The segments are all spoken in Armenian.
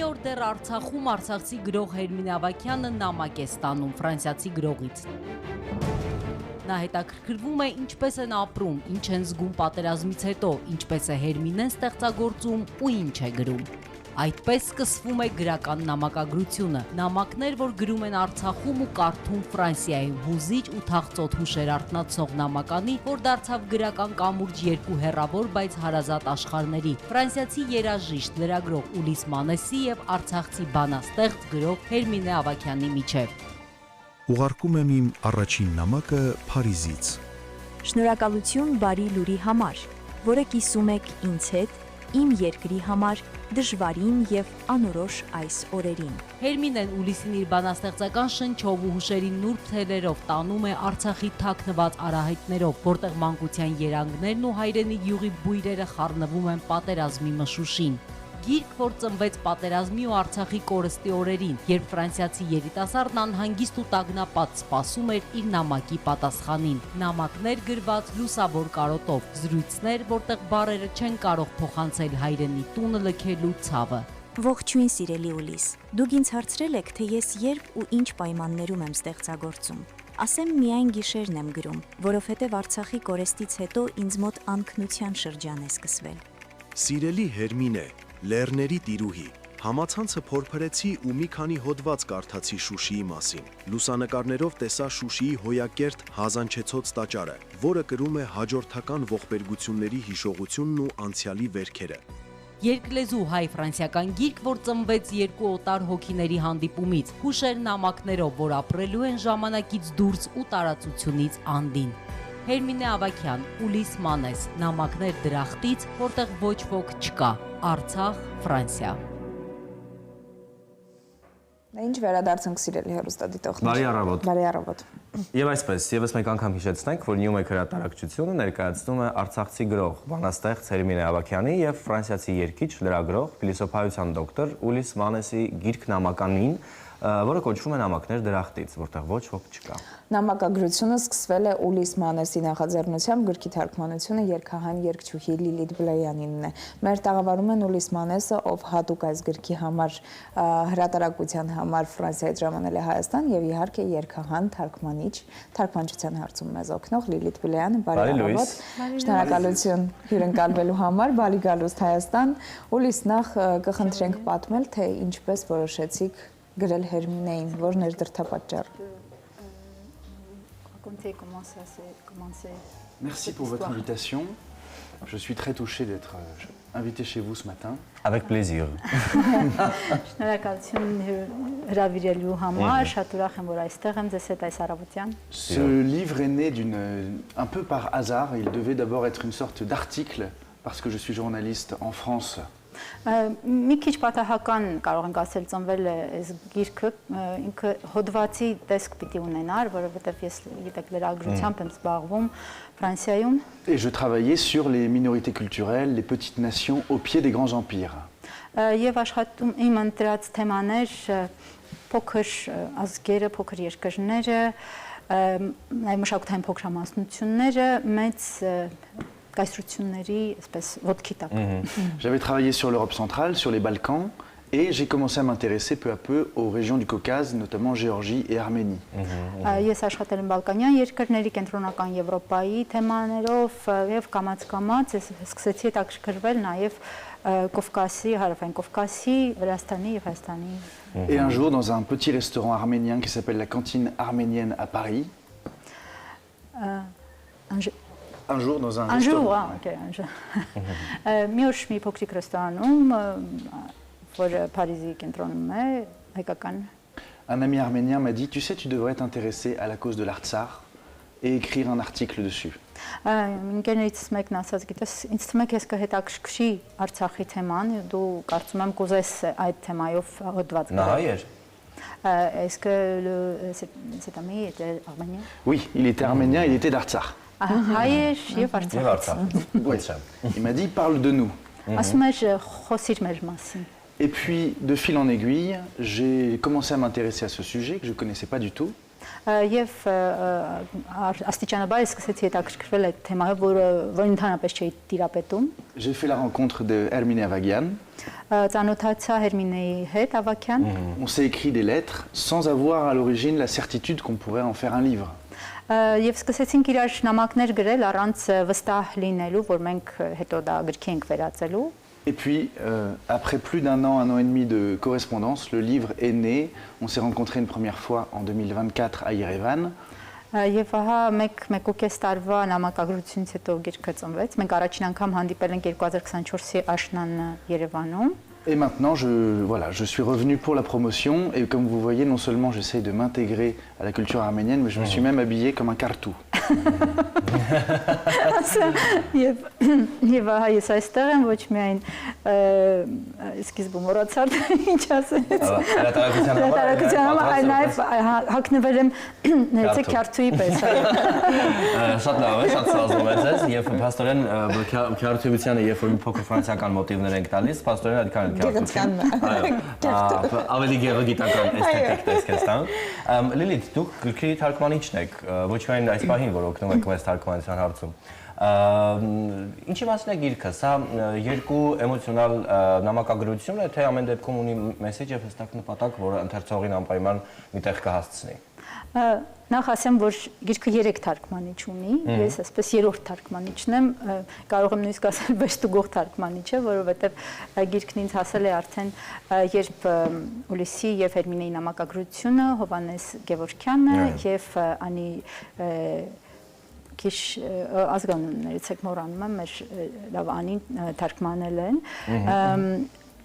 Մի օր դեռ Արցախում արցախցի գրող Հերմինե Ավագյանը նամակ է ստանում ֆրանսիացի գրողից։ Նա հետաքրքրվում է ինչպես են ապրում, ինչ են զգում պատերազմից հետո, ինչպես է Հերմինեն ստեղծագործում ու ինչ է գրում։ Այդպես սկսվում է գրական նամակագրությունը։ Նամակներ, որ գրում են Արցախում ու կարդում Ֆրանսիայում, հուզիչ ու թախծոտ հուշեր արթնացող նամականի, որ դարձավ գրական կամուրջ երկու հեռավոր, բայց հարազատ աշխարհների՝ ֆրանսիացի երաժիշտ, լրագրող Ուլիս Մանեսի եւ արցախցի բանաստեղծ գրող Հերմինե Ավագյանի միջև։ Ուղարկում եմ իմ առաջին նամակը Փարիզից։ Շնորհակալություն բարի լուրի համար, որը կիսում եք ինձ հետ, իմ երկրի համար դժվարին եւ անորոշ այս օրերին։ Հերմինեն Ուլիսին իր բանաստեղծական շնչով ու հուշերի նուրբ թելերով տանում է Արցախի թաքնված արահետներով, որտեղ մանկության երանգներն ու հայրենի յուղի բույրերը խառնվում են պատերազմի մշուշին։ Գիրք, որ ծնվեց պատերազմի ու Արցախի կորստի օրերին, երբ ֆրանսիացի երիտասարդն անհանգիստ ու տագնապած սպասում էր իր նամակի պատասխանին։ Նամակներ գրված լուսավոր կարոտով, զրույցներ, որտեղ բառերը չեն կարող փոխանցել հայրենի տունը լքելու ցավը։ Ողջույն սիրելի Ուլիս, դուք ինձ հարցրել եք, թե ես երբ ու ինչ պայմաններում եմ ստեղծագործում։ Ասեմ միայն գիշերն եմ գրում, որովհետև Արցախի կորեստից հետո ինձ մոտ անքնության շրջան է սկսվել։ Սիրելի Հերմինե, լեռների տիրուհի, համացանցը փորփրեցի ու մի քանի հոդված կարդացի Շուշիի մասին։ Լուսանկարներով տեսա Շուշիի հոյակերտ հազանչեցոց տաճարը, որը կրում է հաջորդական ողբերգությունների հիշողությունն ու անցյալի վերքերը։ Երկլեզու հայ-ֆրանսիական գիրք, որ ծնվեց երկու օտար հոգիների հանդիպումից, հուշեր նամակներով, որ ապրելու են ժամանակից դուրս ու տարածությունից անդին։ Հերմինե Ավագյան, Ուլիս Մանես, նամակներ դրախտից, որտեղ ոչ ոք չկա, Արցախ, Ֆրանսիա։ Ինչ վերադարձանք սիրելի հեռուստադիտողներ։ Բարի առավոտ։ Բարի առավոտ։ Եվ այսպես, եւս մեկ անգամ հիշեցնենք, որ Նյումեկ հրատարակչությունը ներկայացնում է արցախցի գրող, բանաստեղծ Հերմինե Ավագյանի եւ ֆրանսիացի երգիչ, լրագրող, փիլիսոփայության դոկտոր Ուլիս Մանեսի գիրք-նամականին, որը կոչվում է Նամակներ դրախտից, որտեղ ոչ ոք չկա։ Նամակագրությունը սկսվել է Ուլիս Մանեսի նախաձեռնությամբ, գրքի թարգմանությունը երգահան երգչուհի Լիլիթ Բլեյանինն է։ Մեր տաղավարում են Ուլիս Մանեսը, ով հատուկ այս գրքի համար հրատարակության համար Ֆրանսիայից ժամանել է Հայաստան, եւ իհարկե երգահան թարգմանիչ, թարգմանչության հարցում մեզ օգնող Լիլիթ Բլեյանը։ Բարի առավոտ։ Շնորհակալություն հյուրընկալվելու համար, բարի գալուստ Հայաստան։ Ուլիս, նախ կխնդրենք պատմել, թե ինչպես որոշեցիք գրել Հերմինեին, որն էր դրդապատճառը։ Merci pour votre invitation. Je suis très touché d'être invité chez vous ce matin. Avec plaisir. Ce livre est né un peu par hasard. Il devait d'abord être une sorte d'article parce que je suis journaliste en France. Մի քիչ պատահական կարող ենք ասել ծնվել է այս գիրքը, ինքը հոդվածի տեսք պիտի ունենար, որովհետև ես գիտեք լրագրությամբ եմ զբաղվում Ֆրանսիայում։ Et je travaillais sur les minorités culturelles, les petites nations au pied des grands empires. Եվ աշխատում իմ ընտրած թեմաներ փոքր ազգերը, փոքր երկրները, նաև մշակութային փոքրամասնությունները, մեծ J'avais travaillé sur l'Europe centrale, sur les Balkans, et j'ai commencé à m'intéresser peu à peu aux régions du Caucase, notamment Géorgie et Arménie. Ես աշխատել եմ Բալկանյան երկրների, կենտրոնական Եվրոպայի թեմաներով եւ կամաց-կամաց սկսեցի հետաքրքրվել նաեւ Կովկասի, հարավային Կովկասի, Վրաստանի եւ Հայաստանի։ Et un jour, dans un petit restaurant arménien qui s'appelle la Cantine arménienne à Paris, un jour dans un restaurant. Մի օր մի փոքրիկ ռեստորանում, որ Փարիզի կենտրոնում է, հայկական։ Un ami arménien m'a dit, tu sais, tu devrais t'intéresser à la cause de l'Artsakh et écrire un article dessus. Ինքերից մեկն ասաց, գիտես, ինձ թվում է քեզ կհետաքրքրի Արցախի թեման, դու կարծում եմ կուզես այդ թեմայով հոդված գրել։ Նա հայ էր։ Est-ce que cet ami était arménien? Oui, il était arménien, il était d'Artsakh. Il m'a dit, parle de nous. Et puis, de fil en aiguille, j'ai commencé à m'intéresser à ce sujet que je ne connaissais pas du tout. Եվ աստիճանաբար սկսեցի հետաքրքրվել այդ թեմայով, որին ընդհանրապես չէի տիրապետում։ J'ai fait la rencontre de Hermine Avakian. Ծանոթացա Հերմինեի հետ Ավակյան։ On s'est écrit des lettres sans avoir à l'origine la certitude qu'on pourrait en faire un livre. Եվ սկսեցինք իրար նամակներ գրել առանց վստահ լինելու, որ մենք հետո դա գրքի ենք վերածելու։ Et puis, après plus d'un an et demi de correspondance, le livre est né. On s'est rencontrés une première fois en 2024 à Yerevan. Եվ ահա մեկ-մեկուկես տարվա նամակագրությունից հետո գիրքը ծնվեց։ Մենք առաջին անգամ հանդիպել ենք 2024-ի աշնանը Երևանում։ Et maintenant, je suis revenu pour la promotion. Et comme vous voyez, non seulement j'essaye de m'intégrer à la culture arménienne, mais je me suis même habillé comme un cartou. Եվ ահա ես այստեղ եմ, ոչ միայն սկիզբում մոռացար ինչ ասեց։ Հրատարակության համար, այլ նաև հագնվել եմ ներեցեք քյարթուի պես։ Շատ լավ է, շատ սազում է ձեզ, եւ փաստորեն քյարթուիությանը երբ որ մի փոքր ֆրանսիական մոտիվներ ենք տալիս, փաստորեն այդքան քյարթու։ Ավելի գեղագիտական էսթետիկ տեսք է ստանում։ Լիլիթ, դուք գրքի թարգմանիչն եք, ոչ միայն այս պահին, որ օգնում եք մեզ թարգմանության հարցում։ Ինչի մասին է գիրքը, սա երկու էմոցիոնալ նամակագրություն է, թե ամեն դեպքում ունի մեսեջ եւ հստակ նպատակ, որը ընթերցողին անպայման միտեղ կհասցնի։ Նախ ասեմ, որ գիրքը 3 թարգմանիչ ունի, ես այսպես 3-րդ թարգմանիչն եմ, կարող եմ նույնիսկ ասել վեշտուգող թարգմանիչը, որովհետև գիրքն ինձ հասել է արդեն, երբ Ուլիսի եւ Հերմինեի նամակագրությունը, Հովանես Գևորգյանը եւ Անի քիչ ազգանուններից եք մոռանում եմ, մեր լավ Անին թարգմանել են։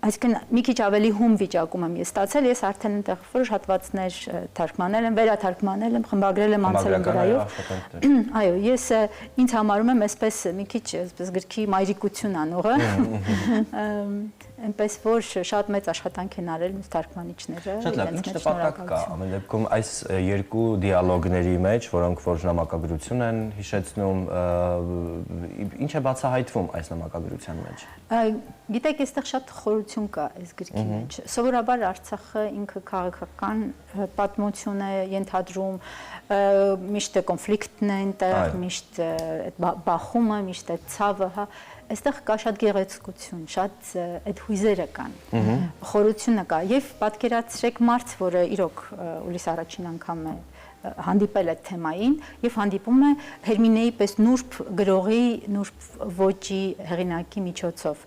Այսինքն մի քիչ ավելի հում վիճակում եմ ես ստացել, ես արդեն այնտեղ որոշ հատվածներ թարգմանել եմ, վերաթարգմանել եմ, խմբագրել եմ անցել վրայով։ Այո, ես ինձ համարում եմ այսպես մի քիչ այսպես գրքի մայրիկություն անողը։ Այնպես որ շատ մեծ աշխատանք են արել մյուս թարգմանիչները։ Շատ լավ, ինչ նպատակ կա ամեն դեպքում այս երկու դիալոգների մեջ, որոնք որ նամակագրություն են հիշեցնում, ինչ է բացահայտվում այս նամակագրության մեջ։ Գիտեք, այստեղ շատ խորություն կա այս գրքի մեջ։ Սովորաբար Արցախը ինքը քաղաքական պատմություն է ենթադրում, միշտ է կոնֆլիկտն է այնտեղ, միշտ այդ բախումը, միշտ է ցավը, հա։ Այստեղ կա շատ գեղեցկություն, շատ այդ հույզերը կան, խորությունը կա եւ պատկերացրեք մարդ, որը իրոք Ուլիս առաջին անգամ է հանդիպել այդ թեմային եւ հանդիպում է Հերմինեի պես նուրբ գրողի, նուրբ ոճի հեղինակի միջոցով։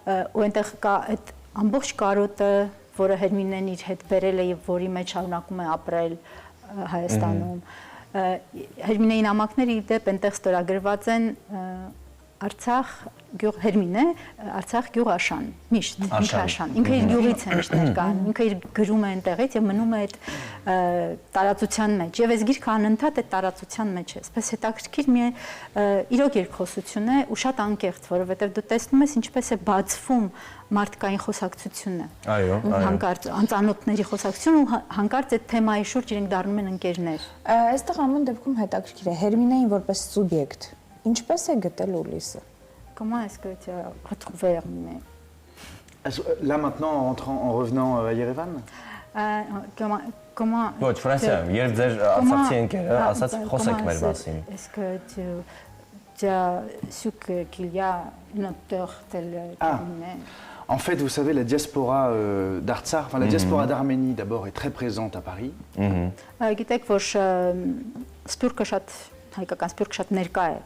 Ու այնտեղ կա այդ ամբողջ կարոտը, որը Հերմինեն իր հետ բերել է եւ որի մեջ շարունակում է ապրել Հայաստանում։ Հերմինեի նամակները ի դեպ այնտեղ ստորագրված են Արցախ գյուղ Հերմինե, Արցախ գյուղ Աշան, միշտ, ինքը Աշան, ինքը իր գյուղից է միշտ ներկայանում, ինքը իր գրում է այնտեղից եւ մնում է այդ տարածության մեջ։ Եվ այս գիրքը անընդհատ այդ տարածության մեջ է։ Այսպես հետաքրքիր մի իրոք երկխոսություն է ու շատ անկեղծ, որովհետեւ դու տեսնում ես ինչպես է բացվում մարդկային խոսակցությունը։ Այո, հանկարծ անծանոթների խոսակցություն ու հանկարծ այդ թեմայի շուրջ իրենք դառնում են ընկերներ։ Այստեղ ամեն դեպքում հետաքրքիր է Հերմինեին որպես սուբյեկտ ինչպես է գտել Ուլիսը։ Comment est-ce que tu as retrouvé Hermine? Là maintenant, en revenant à Yerevan? Comment Ոչ, Ֆրանսիայում, երբ ձեր արցախցի ընկերը ասաց խոսեք մեր մասին։ Est-ce que tu as su qu'il y a un auteur tel Hermine? En fait, vous savez, la diaspora d'Artsakh, enfin la diaspora d'Arménie d'abord est très présente à Paris. Գիտեք, որ սպյուրքը շատ հայկական սպյուրքը շատ ներկա է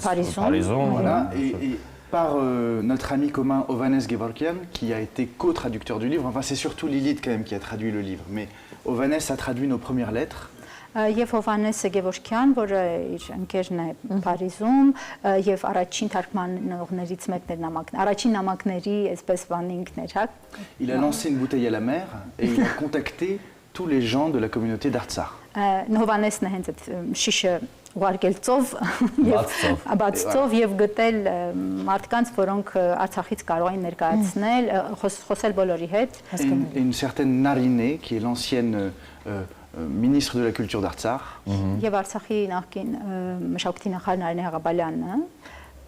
Parisum. Voilà, et par notre ami commun Hovannes Gevorkian, qui a été co-traducteur du livre. Enfin, c'est surtout Lilith quand même qui a traduit le livre, mais Hovannes a traduit nos premières lettres. Եվ Հովանեսը Գևորգյան, որը իր ընկերն է Փարիզում, եւ առաջին թարգմանողներից մեկն էր նամակն։ Առաջին նամակների այսպես վանինգներ, հա։ Il a lancé une bouteille à la mer et il a contacté tous les gens de la communauté d'Artsakh. Հովանեսն է հենց այդ շիշը ուղարկել ծով եւ գտել մարդկանց, որոնք Արցախից կարող են ներկայացնել, խոսել բոլորի հետ։ Une certaine Nariné, qui est l'ancienne ministre de la culture d'Artsakh. Եվ Արցախի նախկին մշակույթի նախարար Նարինե Ղաբալյանն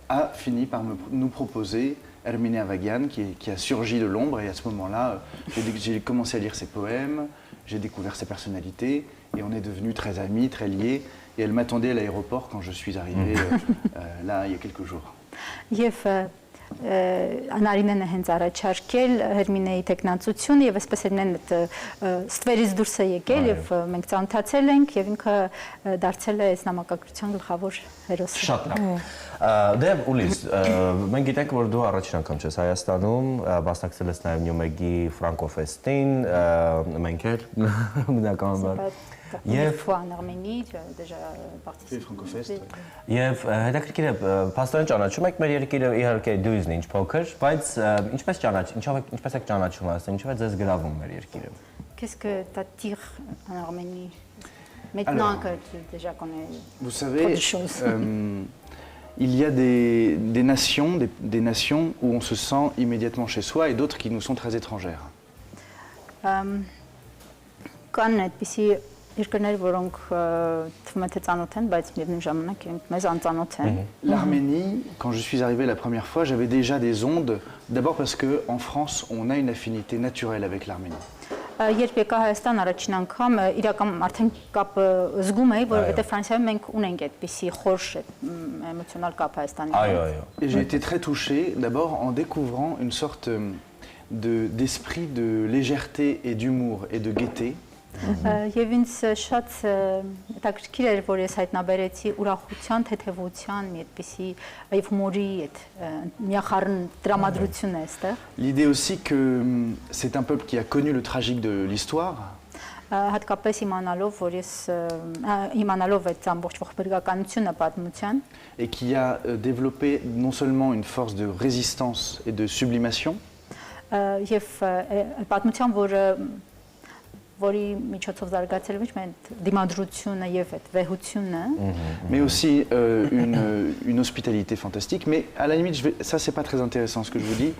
a fini par nous proposer Hermine Avakian, qui a surgi de l'ombre, et à ce moment-là, j'ai commencé à lire ses poèmes. j'ai découvert sa personnalité et on est devenus très amis, très liés. Et elle m'attendait à l'aéroport quand je suis arrivé là il y a quelques jours. Անարինեն է հենց առաջարկել Հերմինեի տեխնացությունը եւ այսպես Հերմինեն ստվերից դուրս է եկել եւ մենք ծանոթացել ենք եւ ինքը դարձել է այս նամակագրության գլխավոր հերոսը։ Շատ լավ։ Դե Ուլիս, մենք գիտենք, որ դու առաջին անգամ ես Հայաստանում, մասնակցել ես նաև Նյումեգի Ֆրանկոֆեստին, մենք էլ բնականաբար Եվ Արմենի, դեժա Ֆրանկոֆեստ։ Եվ հետաքրքիր է, փաստորեն ճանաչում եք մեր երկիրը, իհարկե դույզն ինչ փոքր, բայց ինչպես եք ճանաչում, ինչով է ձեզ գրավում մեր երկիրը։ Qu'est-ce que t'attire en Arménie maintenant que tu déjà connais? Vous savez, il y a des nations où on se sent immédiatement chez soi et d'autres qui nous sont très étrangères. Կան այդպիսի երկրներ, որոնք թվում է թե ծանոթ են, բայց միևնույն ժամանակ մեզ անծանոթ են։ L'Arménie, quand je suis arrivé la première fois, j'avais déjà des ondes, d'abord parce qu'en France, on a une affinité naturelle avec l'Arménie. Երբ եկա Հայաստան առաջին անգամ, իրական արդեն կապը զգում էի, որովհետև Ֆրանսիայում մենք ունենք այդպիսի խորշ էմոցիոնալ կապ Հայաստանի հետ։ Et j'ai été très touché, d'abord en découvrant une sorte d'esprit de légèreté et d'humour et de gaieté. Եվ ինձ շատ հետաքրքիր էր, որ ես հայտնաբերեցի ուրախության, թեթևության, մի այդպիսի եւ հումորի այդ միախառն տրամադրություն է այստեղ։ L'idée aussi que c'est un peuple qui a connu le tragique de l'histoire. Հատկապես իմանալով, որ ես իմանալով այդ ամբողջ ողբերգականությունը պատմության et qui a développé non seulement une force de résistance et de sublimation. Եվ պատմության, որի միջոցով զարգացել ոչ միայն դիմադրությունը եւ այդ վեհությունը, mais aussi une hospitalité fantastique. Mais à la limite, ça c'est pas très intéressant ce que je vous dis.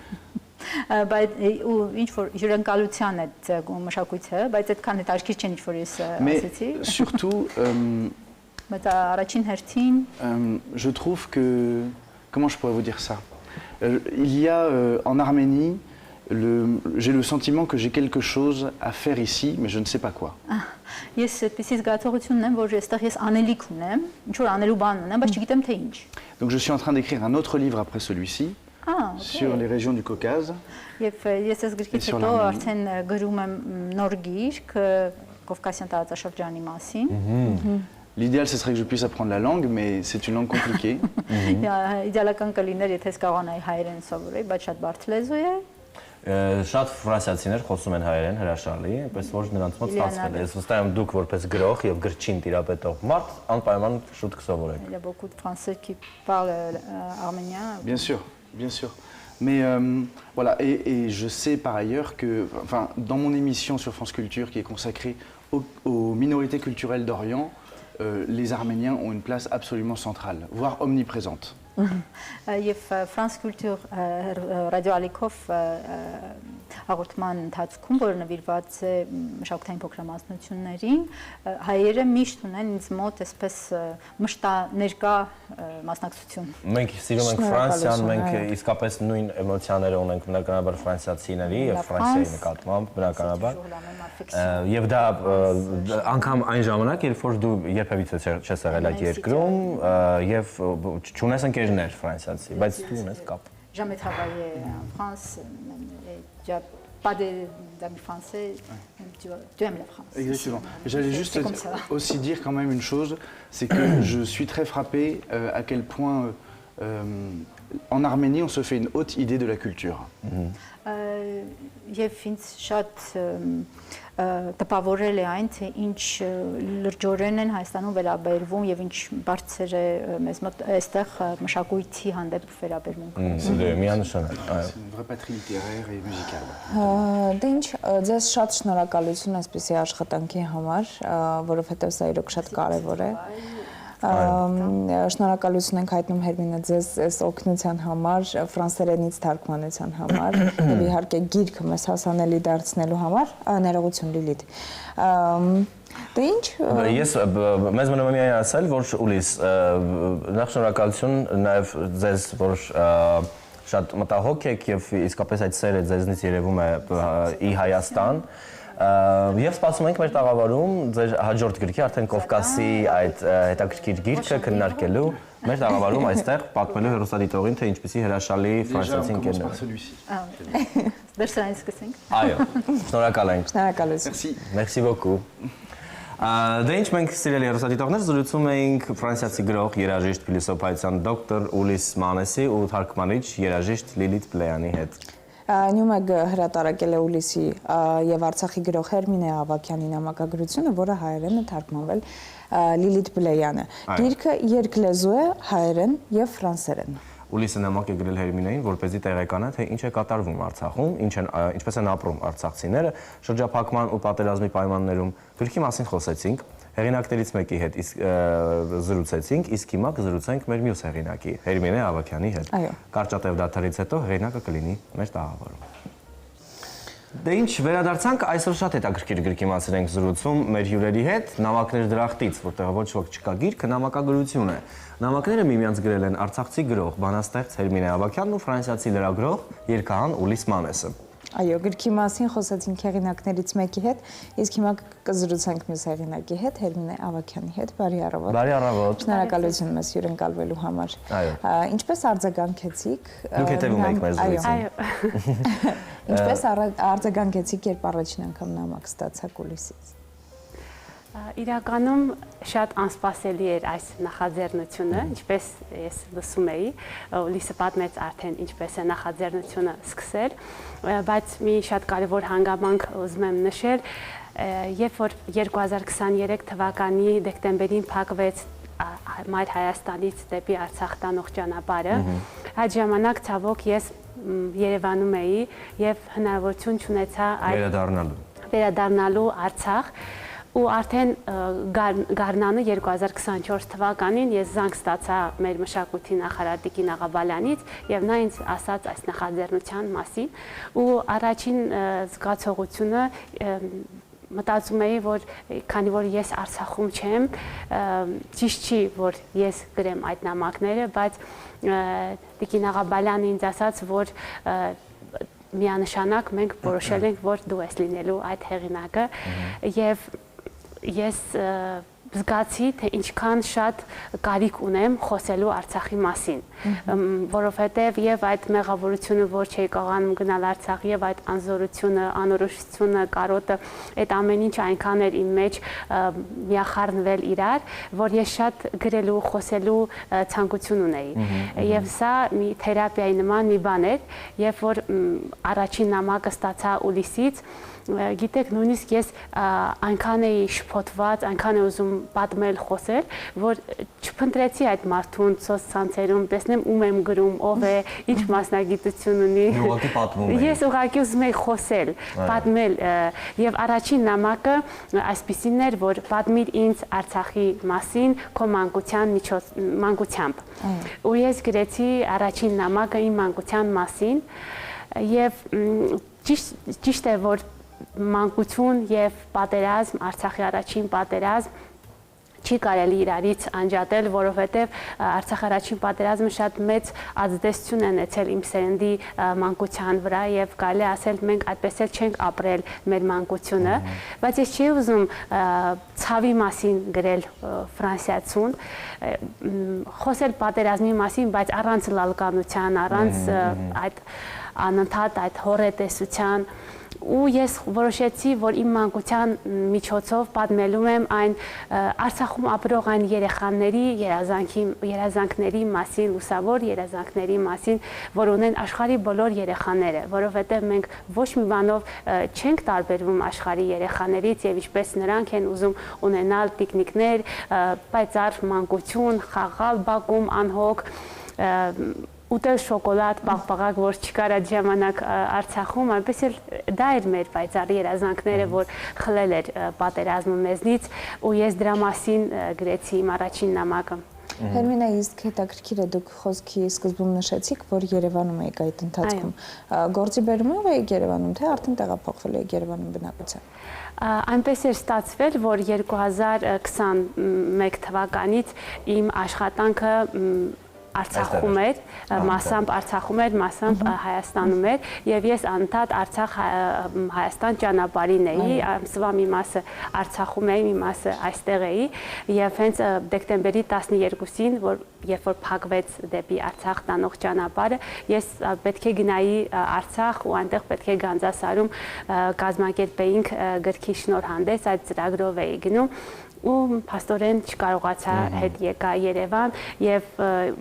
Բայց ինչ որ հյուրընկալության այդ մշակույթը, բայց այդքան հետաքրքիր չէ ինչ որ ես ասեցի։ Mais surtout, Բայց առաջին հերթին je trouve que, comment je pourrais vous dire ça? Il y a en Arménie, j'ai le sentiment que j'ai quelque chose à faire ici, mais je ne sais pas quoi. Ես այդպիսի զգացողություն ունեմ, որ այստեղ ես անելիք ունեմ, ինչ որ անելու բան ունեմ, բայց չգիտեմ թե ինչ։ Donc je suis en train d'écrire un autre livre après celui-ci, sur les régions du Caucase. Եվ ես այս գրքից հետո արդեն գրում եմ նոր գիրք Կովկասյան տարածաշրջանի մասին։ L'idéal, ce serait que je puisse apprendre la langue, mais c'est une langue compliquée. Իդեալական կլիներ, եթե ես կարողանայի հայերեն սովորեի, բայց շատ բարդ լեզու է։ Շատ ֆրանսիացիներ խոսում են հայերեն հրաշալի, այնպես որ նրանց մոտ ստացվել է։ Ես վստահ եմ դուք որպես գրող եւ գրչին տիրապետող մարդ անպայման շուտ կսովորեք։ Il y a beaucoup de Français qui parlent arménien. Bien sûr, bien sûr. Mais voilà, et je sais par ailleurs que, enfin, dans mon émission sur France Culture qui est consacrée aux minorités culturelles d'Orient, les Arméniens ont une place absolument centrale, voire omniprésente. Եվ Ֆրանս Կուլտուր ռադիոալիքով հաղորդման ընթացքում, որը նվիրված է մշակութային փոքրամասնություններին, հայերը միշտ ունեն ինձ մոտ այսպես մշտաներկա մասնակցություն։ Մենք սիրում ենք Ֆրանսիան, մենք իսկապես նույն էմոցիաները ունենք բնականաբար ֆրանսիացիների եւ Ֆրանսիայի նկատմամբ բնականաբար։ Եվ դա անգամ այն ժամանակ, երբ որ դու երբևիցե չես եղել այդ երկրում եւ չունես ընկերներ ֆրանսիացի, բայց դու ունես կապ։ Jamais travaillé en France, il n'y a pas d'amis français, tu aimes la France. Exactement. J'allais juste aussi dire quand même une chose, c'est que je suis très frappé à quel point en Arménie on se fait une haute idée de la culture. Եվ ինձ շատ տպավորել է այն, թե ինչ լրջորեն են Հայաստանում վերաբերվում եւ ինչ բարձր է մեզ մոտ այստեղ մշակույթի հանդեպ վերաբերմունքը։ Միանշանակ, այո։ C'est une vraie patrie littéraire et musicale. Դե ինչ, ձեզ շատ շնորհակալություն այսպեսի աշխատանքի համար, որովհետեւ սա իրոք շատ կարեւոր է։ Շնորհակալություն ենք հայտնում Հերմինե ձեզ այս օգնության համար, ֆրանսերենից թարգմանության համար եւ իհարկե գիրքը մեզ հասանելի դարձնելու համար, ներողություն Լիլիթ։ Դե ինչ Ես մեզ մնում է միայն ասել, որ Ուլիս, նախ շնորհակալություն նաեւ ձեզ, որ շատ մտահոգ եք եւ իսկապես այդ սերը ձեզնից երևում է ի Հայաստան Եվ սպասում ենք մեր տաղավարում ձեր հաջորդ գրքի, արդեն Կովկասի այդ հետաքրքիր գիրքը քննարկելու մեր տաղավարում այստեղ պատմելու հեռուստադիտողին, թե ինչպիսի հրաշալի ֆրանսիացի ընկերներ։ Դերսանից սկսենք։ Այո, շնորհակալ ենք։ Շնորհակալություն։ Merci beaucoup։ Դե ինչ մենք սիրելի հեռուստադիտողներ զրուցում էինք ֆրանսիացի գրող, երաժիշտ, փիլիսոփայության դոկտոր Ուլիս Մանեսի ու թարգմանիչ երաժիշտ Լիլիթ Բլեյանի հետ։ Նյումեգ հրատարակել է Ուլիսի եւ Արցախի գրող Հերմինե Ավագյանի նամակագրությունը, որը հայերեն է թարգմանվել Լիլիթ Բլեյանը։ Գիրքը երկլեզու է, հայերեն եւ ֆրանսերեն։ Ուլիսը նամակ է գրել Հերմինեին, որպեսզի տեղեկանա, թե ինչ է կատարվում Արցախում, ինչպես են ապրում արցախցիները շրջափակման ու պատերազմի պայմաններում։ Գրքի մասին խոսեցինք, հեղինակներից մեկի հետ զրուցեցինք, իսկ հիմա կզրուցենք մեր մյուս հեղինակի, Հերմինե Ավագյանի հետ։ Կարճատև դադարից հետո հեղինակը կլինի մեր տաղավարում։ Դե ինչ, վերադարձանք, այսօր շատ հետաքրքիր գրքի մասին ենք զրուցում մեր հյուրերի հետ, նամակներ դրախտից, որտեղ ոչ ոք չկա, գիրքը նամակագրություն է։ Նամակները միմյանց գրել են արցախցի գրող, բանաստեղծ Հերմինե Ավագյանն ու ֆրանսիացի լրագրող, երգահան Ուլիս Մանեսը։ Այո, գրքի մասին խոսեցինք հեղինակներից մեկի հետ, իսկ հիմա կզրուցենք մյուս հեղինակի հետ, Հերմինե Ավագյանի հետ։ Բարի առավոտ։ Բարի առավոտ։ Շնորհակալություն մեզ հյուրընկալվելու համար։ Ինչպես արձագանքեցիք։ Դուք հետևում եք մեր զրույցին։ Ինչպես արձագանքեցիք, երբ առաջին անգամ նամակ ստացաք Ուլիսից։ Իրականում շատ անսպասելի էր այս նախաձեռնությունը, ինչպես ես լսում էի, Ուլիսը պատմեց արդեն ինչպես է նախաձեռնությունը սկսել, բայց մի շատ կարևոր հանգամանք ուզում եմ նշել, երբ որ 2023 թվականի դեկտեմբերին փակվեց Մայր Հայաստանից դեպի Արցախ տանող ճանապարհը, այդ ժամանակ ցավոք ես Երևանում էի եւ հնարավորություն ունեցա վերադառնալու Արցախ ու արդեն գարնանը 2024 թվականին ես զանգ ստացա մեր մշակույթի նախարար Տիկին Աղաբալյանից եւ նա ինձ ասաց այս նախաձեռնության մասին ու առաջին զգացողությունը մտածում էի, որ քանի որ ես Արցախում չեմ, ճիշտ չի, որ ես գրեմ այդ նամակները, բայց Տիկին Աղաբալյանը ինձ ասաց, որ միանշանակ մենք որոշել ենք, որ դու ես լինելու այդ հեղինակը եւ ես զգացի, թե ինչքան շատ կարիք ունեմ խոսելու Արցախի մասին, որովհետև եւ այդ մեղավորությունը, որ չէի կարողանում գնալ Արցախ, եւ այդ անզորությունը, անորոշությունը, կարոտը, այդ ամեն ինչ այնքան էր իմ մեջ միախառնվել իրար, որ ես շատ գրելու, խոսելու ցանկություն ունեի։ Եվ սա մի թերապիայի նման մի բան էր, երբ որ առաջին նամակը ստացա Ուլիսից, գիտեք, նույնիսկ ես այնքան էի շփոթված, այնքան է ուզում պատմել, խոսել, որ չփնտրեցի այդ մարդուն սոցցանցերում, տեսնեմ ում եմ գրում, ով է, ինչ մասնագիտություն ունի։ Ես ուղղակի ուզում էի խոսել, պատմել, եւ առաջին նամակը այսպիսին էր, որ պատմիր ինձ Արցախի մասին քո մանկությամբ։ Ու ես գրեցի առաջին նամակը իմ մանկության մասին եւ ճիշտ է, որ մանկություն եւ պատերազմ, Արցախի առաջին պատերազմ չի կարելի իրարից անջատել, որովհետև Արցախի առաջին պատերազմը շատ մեծ ազդեցություն է ունեցել իմ սերնդի մանկության վրա եւ կարելի է ասել մենք այդպես էլ չենք ապրել մեր մանկությունը, բայց ես չի ուզում ցավի մասին գրել ֆրանսիացուն, խոսել պատերազմի մասին, բայց առանց լալկանության, առանց այդ անընդհատ այդ հորետեսության ու ես որոշեցի, որ իմ մանկության միջոցով պատմելու եմ այն Արցախում ապրող այն երեխաների երազանքների մասին, լուսավոր երազանքների մասին, որ ունեն աշխարհի բոլոր երեխաները, որովհետև մենք ոչ մի բանով չենք տարբերվում աշխարհի երեխաներից եւ ինչպես նրանք են ուզում ունենալ տիկնիկներ, պայծառ մանկություն, խաղալ բակում անհոգ, ուտել շոկոլադ, պաղպաղակ, որ չկար այդ ժամանակ Արցախում, այնպես էլ դա էր մեր պայծառ երազանքները, որ խլել էր պատերազմը մեզնից, ու ես դրա մասին գրեցի իմ առաջին նամակը։ Հերմինե, իսկ հետաքրքիր է, դուք խոսքի սկզբում նշեցիք, որ Երևանում եք այդ ընթացքում։ Գործի բերումով եք Երևանում, թե արդեն տեղափոխվել եք Երևանում բնակության։ Այնպես էր ստացվել, որ 2021 թվականից իմ աշխատանքը Արցախում էր, մասամբ Արցախում էր, մասամբ Հայաստանում էր, եւ ես անդադ Արցախ-Հայաստան ճանապարհին էի, ամսվա մի մասը Արցախում էի, մի մասը այստեղ էի, եւ հենց դեկտեմբերի 12-ին, երբ որ փակվեց դեպի Արցախ տանող ճանապարհը, ես պետք է գնայի Արցախ ու այնտեղ պետք է Գանձասարում կազմակերպեինք գրքի շնորհանդես, այդ ծրագրով էի գնում ու փաստորեն չկարողացա հետ եկա Երևան եւ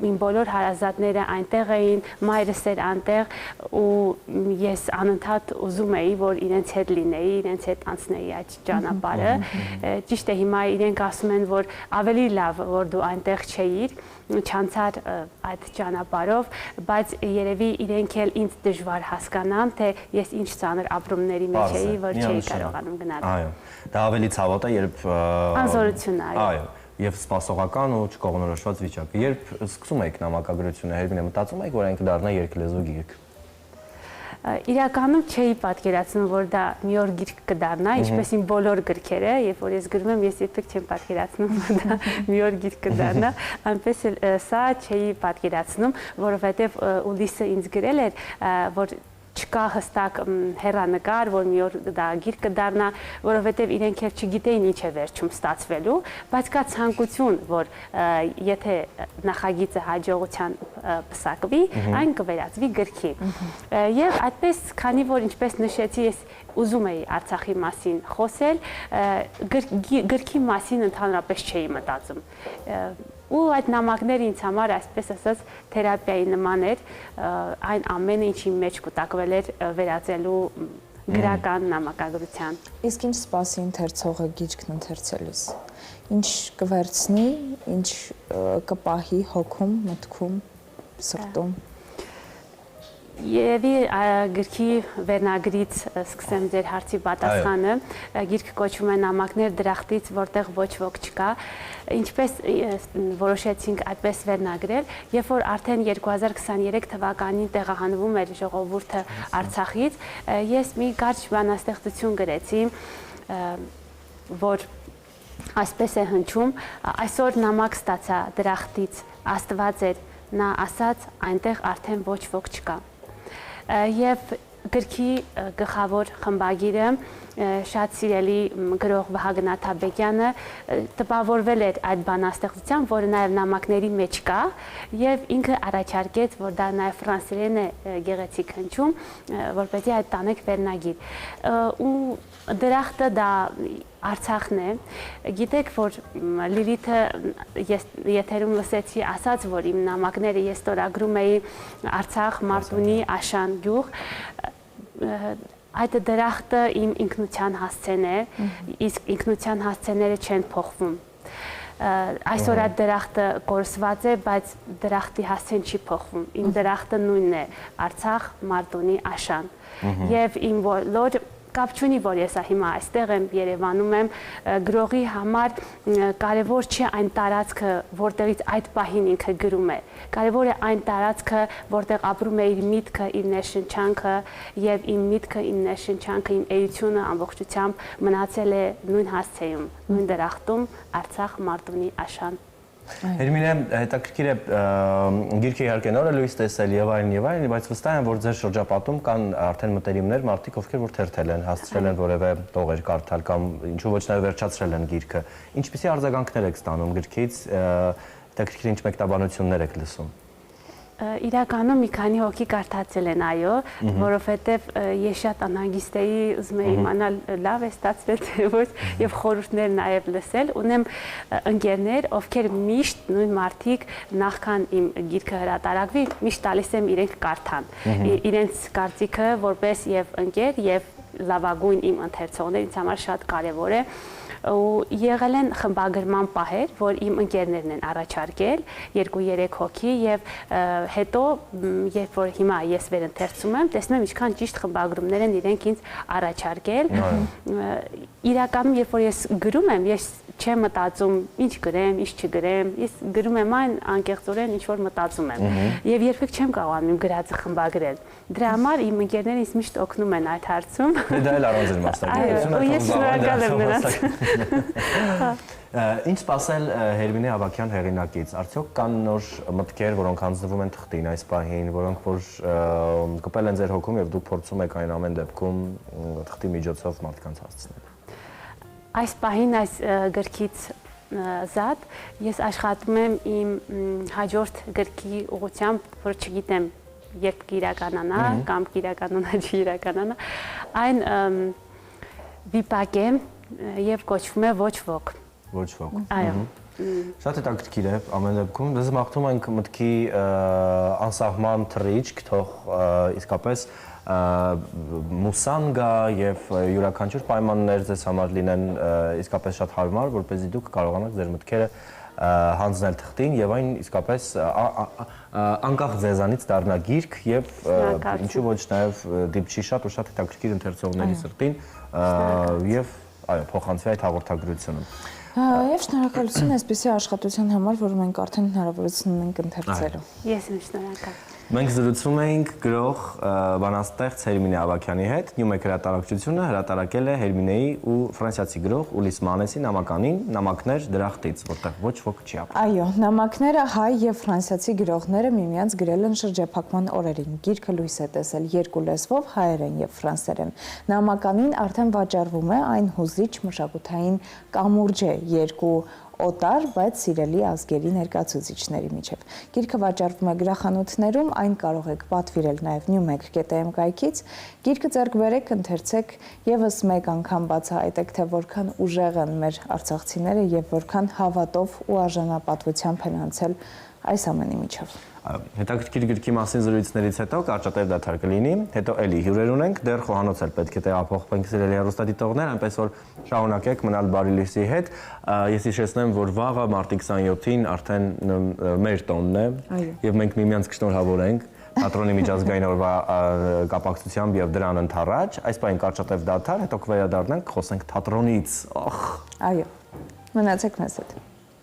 իմ բոլոր հարազատները այնտեղ էին, մայրս էր այնտեղ ու ես անընդհատ ուզում էի, որ իրենց հետ լինեի, իրենց հետ անցնեի այդ ճանապարհը։ Ճիշտ է, հիմա իրենք ասում են, որ ավելի լավ, որ դու այնտեղ չէիր, չանցար այդ ճանապարհով, բայց երևի իրենք էլ ինձ դժվար հասկանան, թե ես ինչ ծանր ապրումների մեջ էի, որ չէի կարողանում գնալ։ Այո, դա ավելի ցավոտ է, երբ անզորություն է, այո, եւ սպասողական ու չկողմնորոշված վիճակը։ Երբ սկսում եք նամակագրությունը, Հերմինե, մտածում եք, որ այն կդառնա երկլեզու գիրք։ Իրականում չէի պատկերացնում, որ դա մի օր գիրք կդառնա, ինչպես իմ բոլոր գրքերը, երբ որ ես գրում եմ, ես երբեք չեմ պատկերացնում, որ դա մի օր գիրք կդառնա, այնպես էլ սա չէի պատկերացնում, որովհետև Ուլիսը ինձ գրել էր, որ չկա հստակ հեռանկար, որ մի օր դա գիրք կդառնա, որովհետև իրենք էլ չգիտեին ինչ է վերջում ստացվելու, բայց կա ցանկություն, որ եթե նախագիծը հաջողության պսակվի, այն կվերածվի գրքի։ Եվ այդպես, քանի որ ինչպես նշեցի, ես ուզում էի Արցախի մասին խոսել, գրքի մասին ընդհանրապես չէի մտածում։ Ու այդ նամակները ինձ համար, այսպես ասած, թերապիայի նման էր, այն ամենը, ինչի մեջ կուտակվել էր վերածելու գրական նամակագրության։ Իսկ ինչ սպասի ընթերցողը գիրքն ընթերցելիս։ Ինչ կվերցնի, ինչ կպահի հոգում, մտքում, սրտում։ Երևի գրքի վերնագրից սկսեմ ձեր հարցի պատասխանը, գիրքը կոչվում է նամակներ դրախտից, որտեղ ոչ ոք չկա, ինչպես որոշեցինք այդպես վերնագրել, երբ որ արդեն 2023 թվականին տեղահանվում էր ժողովուրդը Արցախից, ես մի կարճ բանաստեղծություն գրեցի, որ այսպես է հնչում, այսօր նամակ ստացա դրախտից, Աստված էր, նա ասաց, այնտեղ արդեն ոչ ոք չկա։ Եվ գրքի գլխավոր խմբագիրը շատ սիրելի գրող Վահագն Աթաբեկյանը տպավորվել էր այդ բանաստեղծությամբ, որը նաև նամակների մեջ կա, եւ ինքը առաջարկեց, որ դա նաև ֆրանսերեն է գեղեցիկ հնչում, որպեսզի այդ տանեք վերնագիր։ Ու դրախտը դա Արցախն է։ Գիտեք, որ Լիլիթը եթերում լսեցի ասաց, որ իմ նամակները ես ստորագրում էի Արցախ, Մարտունի, Աշան գյուղ, այդ դրախտը իմ ինքնության հասցեն է, իսկ ինքնության հասցեները չեն փոխվում։ Այսօր այդ դրախտը կորսված է, բայց դրախտի հասցեն չի փոխվում։ Իմ դրախտը նույնն է՝ Արցախ, Մարտունի, Աշան։ Եվ իմ բոլոր կապ չունի, որ ես հիմա այստեղ եմ, Երևանում եմ, գրողի համար կարևոր չէ այն տարածքը, որտեղից այդ պահին ինքը գրում է։ Կարևոր է այն տարածքը, որտեղ ապրում է իր միտքը, իր ներշնչանքը, եւ իմ միտքը, իմ ներշնչանքը, իմ էությունը ամբողջությամբ մնացել է նույն հասցեում, նույն դրախտում, Արցախ, Մարտունի, Աշան։ Հերմինե, հետաքրքիր է գիրքը իհարկե նոր է լույս տեսել եւ այլն, բայց վստահ եմ, որ ձեր շրջապատում կան արդեն մտերիմներ, մարդիկ, ովքեր որ թերթել են, հասցրել են որևէ տողեր կարդալ կամ ինչու ոչ նաեւ վերջացրել են գիրքը։ Ինչպիսի արձագանքներ եք ստանում գրքից, հետաքրքիր ինչ մեկնաբանություններ եք լսում։ Իրականում մի քանի հոգի կարդացել են, այո, որովհետև ես շատ անհանգիստ էի, ուզում էի իմանալ լավ է ստացվել թե ոչ եւ խորհուրդներ նաեւ լսել։ Ունեմ ընկերներ, ովքեր միշտ նույն մարդիկ նախքան իմ գիրքը հրատարակվի, միշտ տալիս եմ իրենք կարդան։ Իրենց կարծիքը որպես եւ ընկեր եւ լավագույն իմ ընթերցողներ ինձ համար շատ կարեւոր է։ Ու եղել են խմբագրման պահեր, որ իմ ընկերներն են առաջարկել 2-3 հոգի եւ հետո երբ որ հիմա ես վերընթերցում եմ, տեսնում եմ ինչքան ճիշտ խմբագրումներ են իրենք ինձ առաջարկել։ Իրականում երբ որ ես գրում եմ, ես չեմ մտածում ինչ գրեմ, ինչ չգրեմ, ես գրում եմ այն անկեղծորեն ինչ որ մտածում եմ եւ երբեք չեմ կարողանում իմ գրածը խմբագրել։ Դրա համար իմ ընկերները ինձ միշտ օգնում են այդ հարցում։ Դա էլ առանց իր մասնագիտությունը։ Այո, ես շնորհակալ եմ նրանց։ Ինչ սպասել Հերմինե Ավագյան հեղինակից։ Արդյոք կան նոր մտքեր, որոնք հանձնվում են թղթին այս պահին, որոնք որ կպել են ձեր հոգում եւ դուք փորձում եք այն ամեն դեպքում թղթի միջոցով մարդկանց հասցնել։ Այս պահին այս գրքից զատ ես աշխատում եմ իմ հաջորդ գրքի ուղղությամբ, որ չգիտեմ երբ կիրականանա կամ կիրականանա չիրականանա, այն վիպակ է եւ կոչվում է ոչ ոք։ Ոչ ոք։ Այո։ Շատ հետաքրքիր է ամեն դեպքում։ Դες մաղթում ենք մտքի անսահման թռիչք, թող իսկապես մուսան գա եւ յուրաքանչյուր պայմաններ ձեզ համար լինեն իսկապես շատ հարմար, որպեսզի դուք կարողանաք ձեր մտքերը հանձնել թղթին եւ այն իսկապես անկախ ձեզանից դառնա գիրք եւ ինչու ոչ նաեւ դիպչի շատ ու շատ հետաքրքիր ընթերցողների սրտին եւ այո փոխանցվի այդ հաղորդագրությունը։ Եվ շնորհակալություն այսպիսի աշխատության համար, որ մենք արդեն հնարավորություն ունենք ընթերցելու։ Ես եմ շնորհակալ։ Մենք զրուցում էինք գրող բանաստեղծ Հերմինե Ավագյանի հետ։ Նյումեկ հրատարակչությունը հրատարակել է Հերմինեի ու ֆրանսիացի գրող Ուլիս Մանեսի նամականին «Նամակներ դրախտից», որտեղ ոչ ոք չի ապրում։ Այո, նամակները հայ եւ ֆրանսիացի գրողները միմյանց գրել են շրջափակման օրերին։ Գիրքը լույս է տեսել երկու լեզվով՝ հայերեն եւ ֆրանսերեն։ Նամականին արդեն վաճառվում է այն հուզիչ մշակութային կամուրջ է երկու օտար, բայց սիրելի ազգերի ներկայացուցիչների միջև։ Գիրքը վաճառվում է գրախանութներում, այն կարող եք պատվիրել նաև newmek.am կայքից։ Գիրքը ձեռք բերեք, ընթերցեք, եւս մեկ անգամ բացահայտեք, թե որքան ուժեղ են մեր արցախցիները եւ որքան հավատով ու արժանապատվությամբ են անցել այս ամենի միջով։ Հետաքրքիր գրքի մասին զրույցներից հետո կարճատև դադար կլինի, հետո էլի հյուրեր ունենք, դեռ խոհանոց էլ պետք է տեղափոխվենք սիրելի հեռուստադիտողներ, այնպես որ շարունակեք մնալ բարի լույսի հետ։ Ես հիշեցնեմ, որ վաղը մարտի 27-ին արդեն մեր տոնն է եւ մենք միմյանց կշնորհավորենք Թատրոնի միջազգային օրվա կապակցությամբ եւ դրան ընդառաջ, այս պահին կարճատև դադար, հետո կվերադառնանք, խոսենք թատրոնից։ Այո։ Մնացեք մեզ հետ։